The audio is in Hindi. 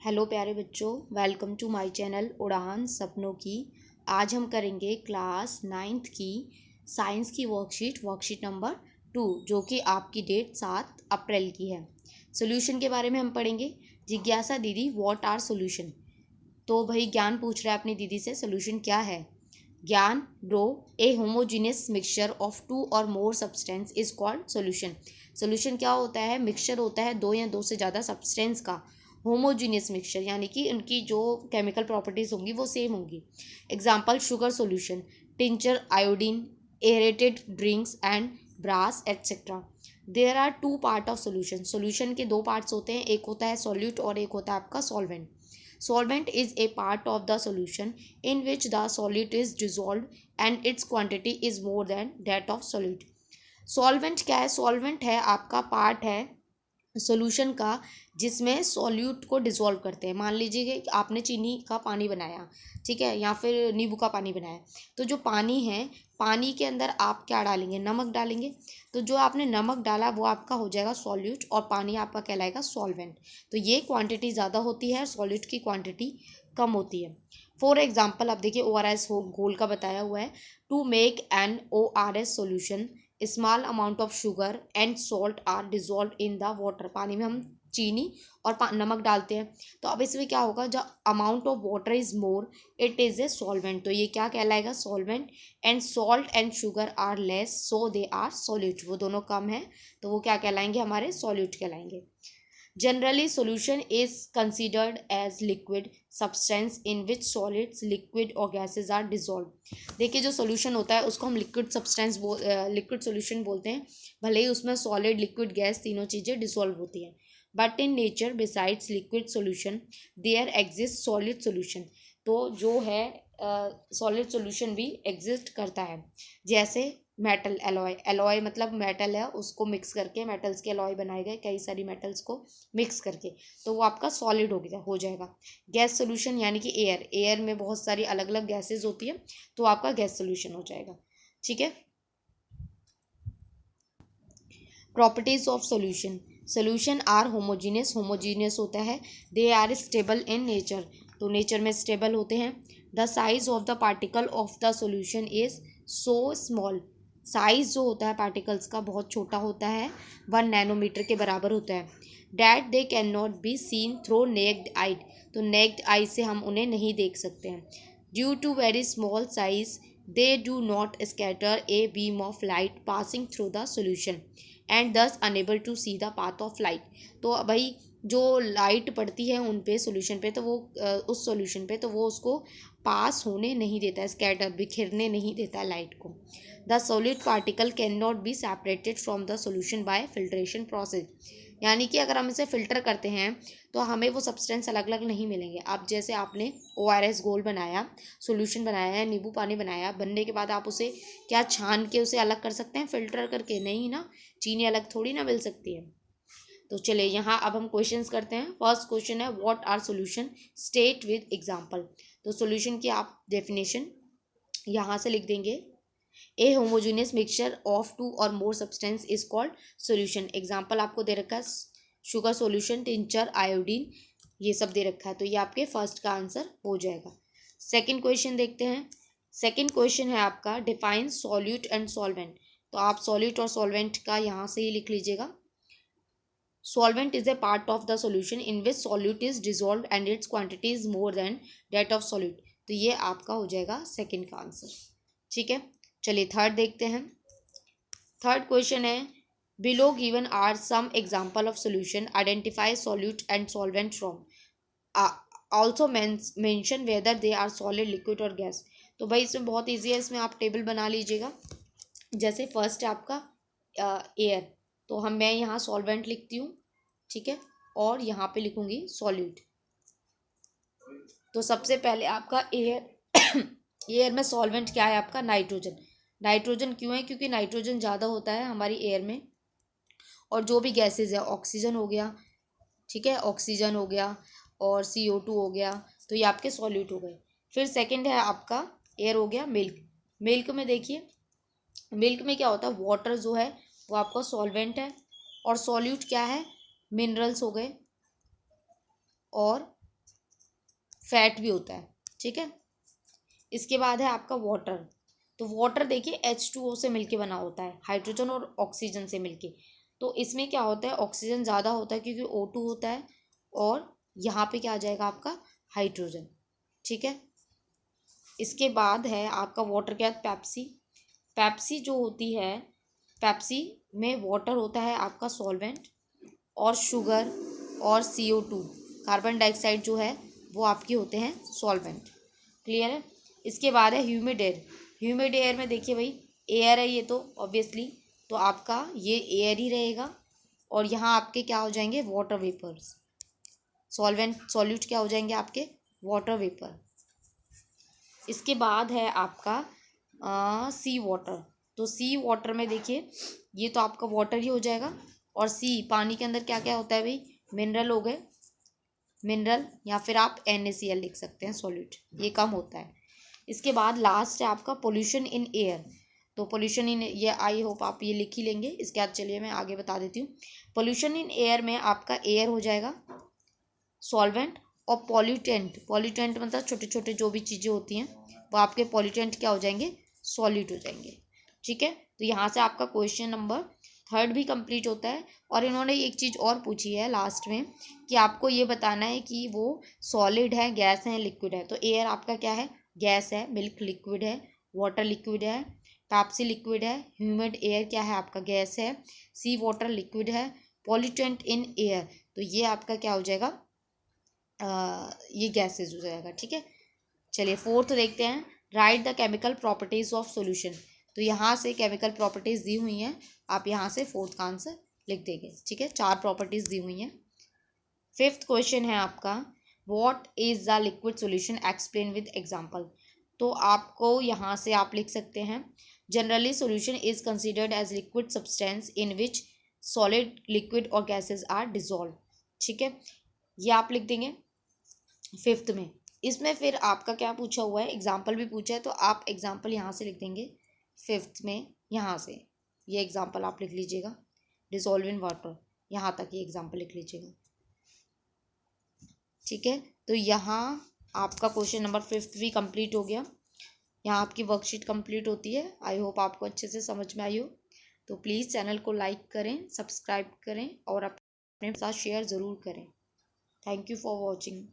हेलो प्यारे बच्चों, वेलकम टू माय चैनल उड़ान सपनों की। आज हम करेंगे क्लास 9th की साइंस की वर्कशीट नंबर 2, जो कि आपकी डेट 7 अप्रैल की है। सोल्यूशन के बारे में हम पढ़ेंगे। जिज्ञासा दीदी, व्हाट आर सोल्यूशन? तो भाई ज्ञान पूछ रहा है अपनी दीदी से, सोल्यूशन क्या है? ज्ञान, bro, a homogeneous mixture of two और more substance is called solution. Solution क्या होता है? मिक्सचर होता है दो या दो से ज़्यादा सब्सटेंस का। होमोजीनियस मिक्सचर यानी कि उनकी जो केमिकल प्रॉपर्टीज होंगी वो सेम होंगी। Example, sugar solution, tincture, iodine, aerated drinks and brass etcetera. There are two part of solution. Solution के दो पार्ट्स होते हैं, एक होता है सॉल्यूट और एक होता है आपका solvent. Solvent is a part of the solution in which the solute is dissolved and its quantity is more than that of solute. Solvent क्या है? Solvent है आपका पार्ट है सोल्यूशन का जिसमें सॉल्यूट को डिसॉल्व करते हैं। मान लीजिए कि आपने चीनी का पानी बनाया, ठीक है, या फिर नींबू का पानी बनाया, तो जो पानी है, पानी के अंदर आप क्या डालेंगे? नमक डालेंगे। तो जो आपने नमक डाला वो आपका हो जाएगा सॉल्यूट और पानी आपका कहलाएगा सॉल्वेंट। तो ये क्वांटिटी ज़्यादा होती है, सॉल्यूट की क्वांटिटी कम होती है। फॉर एग्जाम्पल आप देखिए, ORS घोल का बताया हुआ है। To make an ORS solution, small amount of sugar and salt are dissolve in the water. पानी में हम चीनी और नमक डालते हैं। तो अब इसमें क्या होगा? जब amount of water is more, it is a solvent. तो ये क्या कहलाएगा? Solvent. And salt and sugar are less, so they are solute. वो दोनों कम है तो वो क्या कहलाएंगे? हमारे सॉल्यूट कहलाएंगे। Generally, solution is considered as liquid substance in which solids, liquid or gases are dissolved. देखिए, जो solution होता है उसको हम liquid solution बोलते हैं, भले ही उसमें solid, liquid, gas तीनों चीज़ें dissolve होती हैं। But in nature, besides liquid solution, there exists solid solution. तो जो है सॉलिड सॉल्यूशन भी एग्जिस्ट करता है। जैसे मेटल एलॉय, एलॉय मतलब मेटल है, उसको मिक्स करके मेटल्स के एलॉय बनाए गए, कई सारी मेटल्स को मिक्स करके, तो वो आपका सॉलिड हो जाएगा। गैस सोल्यूशन यानी कि एयर, एयर में बहुत सारी अलग अलग गैसेज होती है, तो आपका गैस सोल्यूशन हो जाएगा। ठीक है। Properties of solution. Solution are homogeneous, homogeneous होता है। They are stable in nature, तो नेचर में स्टेबल होते हैं। The size of the particle of the solution is so small, size जो होता है पार्टिकल्स का बहुत छोटा होता है, 1 नैनोमीटर के बराबर होता है। That they can not be seen through naked eye, तो नेक्ड आई से हम उन्हें नहीं देख सकते हैं। Due to very small size they do not scatter a beam of light passing through the solution and thus enable to see the path of light. तो भाई जो लाइट पड़ती है उन पे, सोल्यूशन पे, तो वो उस सोल्यूशन पे, तो वो उसको पास होने नहीं देता है, स्कैटर बिखरने नहीं देता है लाइट को। The solid particle can not be separated from the solution bye filtration process, यानी कि अगर हम इसे फिल्टर करते हैं तो हमें वो सब्सटेंस अलग अलग नहीं मिलेंगे। अब जैसे आपने ORS घोल बनाया, सोल्यूशन बनाया है, नींबू पानी बनाया, बनने के बाद आप उसे क्या छान के उसे अलग कर सकते हैं? फिल्टर करके नहीं ना, चीनी अलग थोड़ी ना मिल सकती है। तो चलिए यहाँ अब हम क्वेश्चंस करते हैं। फर्स्ट क्वेश्चन है, what are solution? State with example. तो सोल्यूशन की आप डेफिनेशन यहाँ से लिख देंगे। A homogeneous mixture of two और more substance is called solution. Example आपको दे रखा है, शुगर सोल्यूशन, टिंचर, आयोडीन, ये सब दे रखा है, तो ये आपके फर्स्ट का आंसर हो जाएगा। सेकंड क्वेश्चन देखते हैं। सेकंड क्वेश्चन है आपका, डिफाइन सॉल्यूट एंड सॉल्वेंट। तो आप सॉल्यूट और सॉल्वेंट का यहाँ से ही लिख लीजिएगा। Solvent is a part of the solution in which solute is dissolved and its quantity is more than that of solute. तो ये आपका हो जाएगा सेकंड का आंसर। ठीक है, चलिए थर्ड देखते हैं। थर्ड क्वेश्चन है, below given are some example of solution, identify solute and solvent from, also mention whether they are solid, liquid or gas. तो भाई इसमें बहुत ईजी है, इसमें आप टेबल बना लीजिएगा। जैसे फर्स्ट है आपका एयर, तो मैं यहाँ सॉल्वेंट लिखती हूँ, ठीक है, और यहाँ पे लिखूंगी सॉल्यूट। तो सबसे पहले आपका एयर एयर में सॉल्वेंट क्या है आपका? नाइट्रोजन। नाइट्रोजन क्यों है? क्योंकि नाइट्रोजन ज़्यादा होता है हमारी एयर में। और जो भी गैसेज है, ऑक्सीजन हो गया, ठीक है, ऑक्सीजन हो गया और CO2 हो गया, तो ये आपके सॉल्यूट हो गए। फिर सेकंड है आपका एयर हो गया मिल्क। मिल्क में देखिए, मिल्क में क्या होता है? वाटर जो है वो आपका सॉल्वेंट है, और सॉल्यूट क्या है? मिनरल्स हो गए और फैट भी होता है, ठीक है। इसके बाद है आपका वाटर। तो वाटर देखिए H2O से मिलके बना होता है, हाइड्रोजन और ऑक्सीजन से मिलके। तो इसमें क्या होता है, ऑक्सीजन ज़्यादा होता है क्योंकि O2 होता है, और यहाँ पे क्या आ जाएगा आपका हाइड्रोजन, ठीक है। इसके बाद है आपका वाटर के बाद पेप्सी। पेप्सी जो होती है, पेप्सी में वाटर होता है आपका सॉल्वेंट, और शुगर और CO2 कार्बन डाइऑक्साइड जो है वो आपके होते हैं सॉल्वेंट। क्लियर है। इसके बाद है ह्यूमिड एयर। ह्यूमिड एयर में देखिए भाई एयर है ये तो ऑब्वियसली, तो आपका ये एयर ही रहेगा, और यहाँ आपके क्या हो जाएंगे वाटर वेपर्स, सॉल्वेंट सॉल्यूट क्या हो जाएंगे आपके वाटर वेपर। इसके बाद है आपका सी वाटर। तो सी वाटर में देखिए ये तो आपका वाटर ही हो जाएगा, और सी पानी के अंदर क्या क्या होता है भाई, मिनरल हो गए, मिनरल, या फिर आप NaCl लिख सकते हैं सॉल्यूट, ये कम होता है। इसके बाद लास्ट है आपका पोल्यूशन इन एयर। तो पोल्यूशन इन, ये आई होप आप ये लिख ही लेंगे। इसके बाद चलिए मैं आगे बता देती हूँ। पोल्यूशन इन एयर में आपका एयर हो जाएगा सॉल्वेंट, और पॉल्यूटेंट, पॉल्यूटेंट मतलब छोटे छोटे जो भी चीज़ें होती हैं वो आपके पॉल्यूटेंट क्या हो जाएंगे सॉलिड हो जाएंगे, ठीक है। तो यहाँ से आपका क्वेश्चन नंबर 3 भी कंप्लीट होता है। और इन्होंने एक चीज़ और पूछी है लास्ट में कि आपको ये बताना है कि वो सॉलिड है, गैस है, लिक्विड है। तो एयर आपका क्या है, गैस है, मिल्क लिक्विड है, वाटर लिक्विड है, पेप्सी लिक्विड है, ह्यूमिड एयर क्या है आपका गैस है, सी वाटर लिक्विड है, पॉल्यूटेंट इन एयर तो ये आपका क्या हो जाएगा, ये गैसेज हो जाएगा, ठीक है। चलिए 4th देखते हैं। Right the chemical properties of solution. तो यहाँ से केमिकल प्रॉपर्टीज दी हुई हैं, आप यहाँ से 4th का आंसर लिख देंगे, ठीक है। 4 प्रॉपर्टीज दी हुई हैं। 5th क्वेश्चन है आपका, what is the liquid solution explain with example. तो आपको यहाँ से आप लिख सकते हैं, generally solution is considered as liquid substance in which solid liquid or gases are dissolve, ठीक है। ये आप लिख देंगे 5th में। इसमें फिर आपका क्या पूछा हुआ है, एग्जाम्पल भी पूछा है, तो आप एग्जाम्पल यहाँ से लिख देंगे 5th में, यहाँ से ये एग्जाम्पल आप लिख लीजिएगा, डिसॉल्व इन वाटर, यहाँ तक ये एग्जाम्पल लिख लीजिएगा, ठीक है। तो यहाँ आपका क्वेश्चन नंबर 5th भी कंप्लीट हो गया। यहाँ आपकी वर्कशीट कंप्लीट होती है। आई होप आपको अच्छे से समझ में आई हो। तो प्लीज़ चैनल को लाइक करें, सब्सक्राइब करें, और अपने साथ शेयर ज़रूर करें। Thank you for watching.